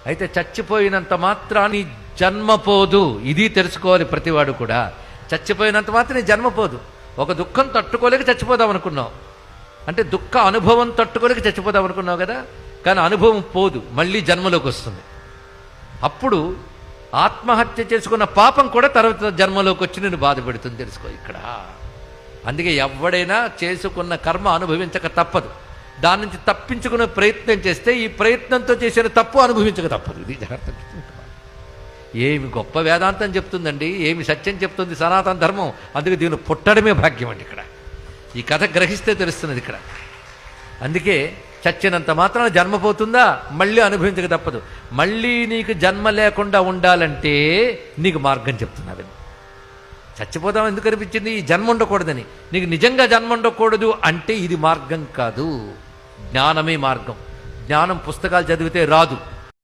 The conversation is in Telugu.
అయితే చచ్చిపోయినంత మాత్రాన్ని జన్మ పోదు, ఇది తెలుసుకోవాలి ప్రతివాడు కూడా. చచ్చిపోయినంత మాత్రం నీ జన్మ పోదు. ఒక దుఃఖం తట్టుకోలేక చచ్చిపోదాం అనుకున్నావు అంటే దుఃఖ అనుభవం తట్టుకోలేక చచ్చిపోదాం అనుకున్నావు కదా, కానీ అనుభవం పోదు, మళ్ళీ జన్మలోకి వస్తుంది. అప్పుడు ఆత్మహత్య చేసుకున్న పాపం కూడా తర్వాత జన్మలోకి వచ్చి నేను బాధపెడుతుంది, తెలుసుకో ఇక్కడ. అందుకే ఎవడైనా చేసుకున్న కర్మ అనుభవించక తప్పదు. దాని నుంచి తప్పించుకునే ప్రయత్నం చేస్తే ఈ ప్రయత్నంతో చేసిన తప్పు అనుభవించక తప్పదు. ఇది జాగ్రత్త. ఏమి గొప్ప వేదాంతం చెప్తుందండి, ఏమి సత్యం చెప్తుంది సనాతన ధర్మం. అందుకే దీన్ని పుట్టడమే భాగ్యం అండి. ఇక్కడ ఈ కథ గ్రహిస్తే తెలుస్తున్నది ఇక్కడ. అందుకే చచ్చినంత మాత్రాన జన్మ పోతుందా, మళ్ళీ అనుభవించక తప్పదు. మళ్ళీ నీకు జన్మ లేకుండా ఉండాలంటే నీకు మార్గం చెప్తున్నా. చచ్చిపోదాం ఎందుకు అనిపించింది? ఈ జన్మ ఉండకూడదని. నీకు నిజంగా జన్మ ఉండకూడదు అంటే ఇది మార్గం కాదు, జ్ఞానమే మార్గం. జ్ఞానం పుస్తకాలు చదివితే రాదు.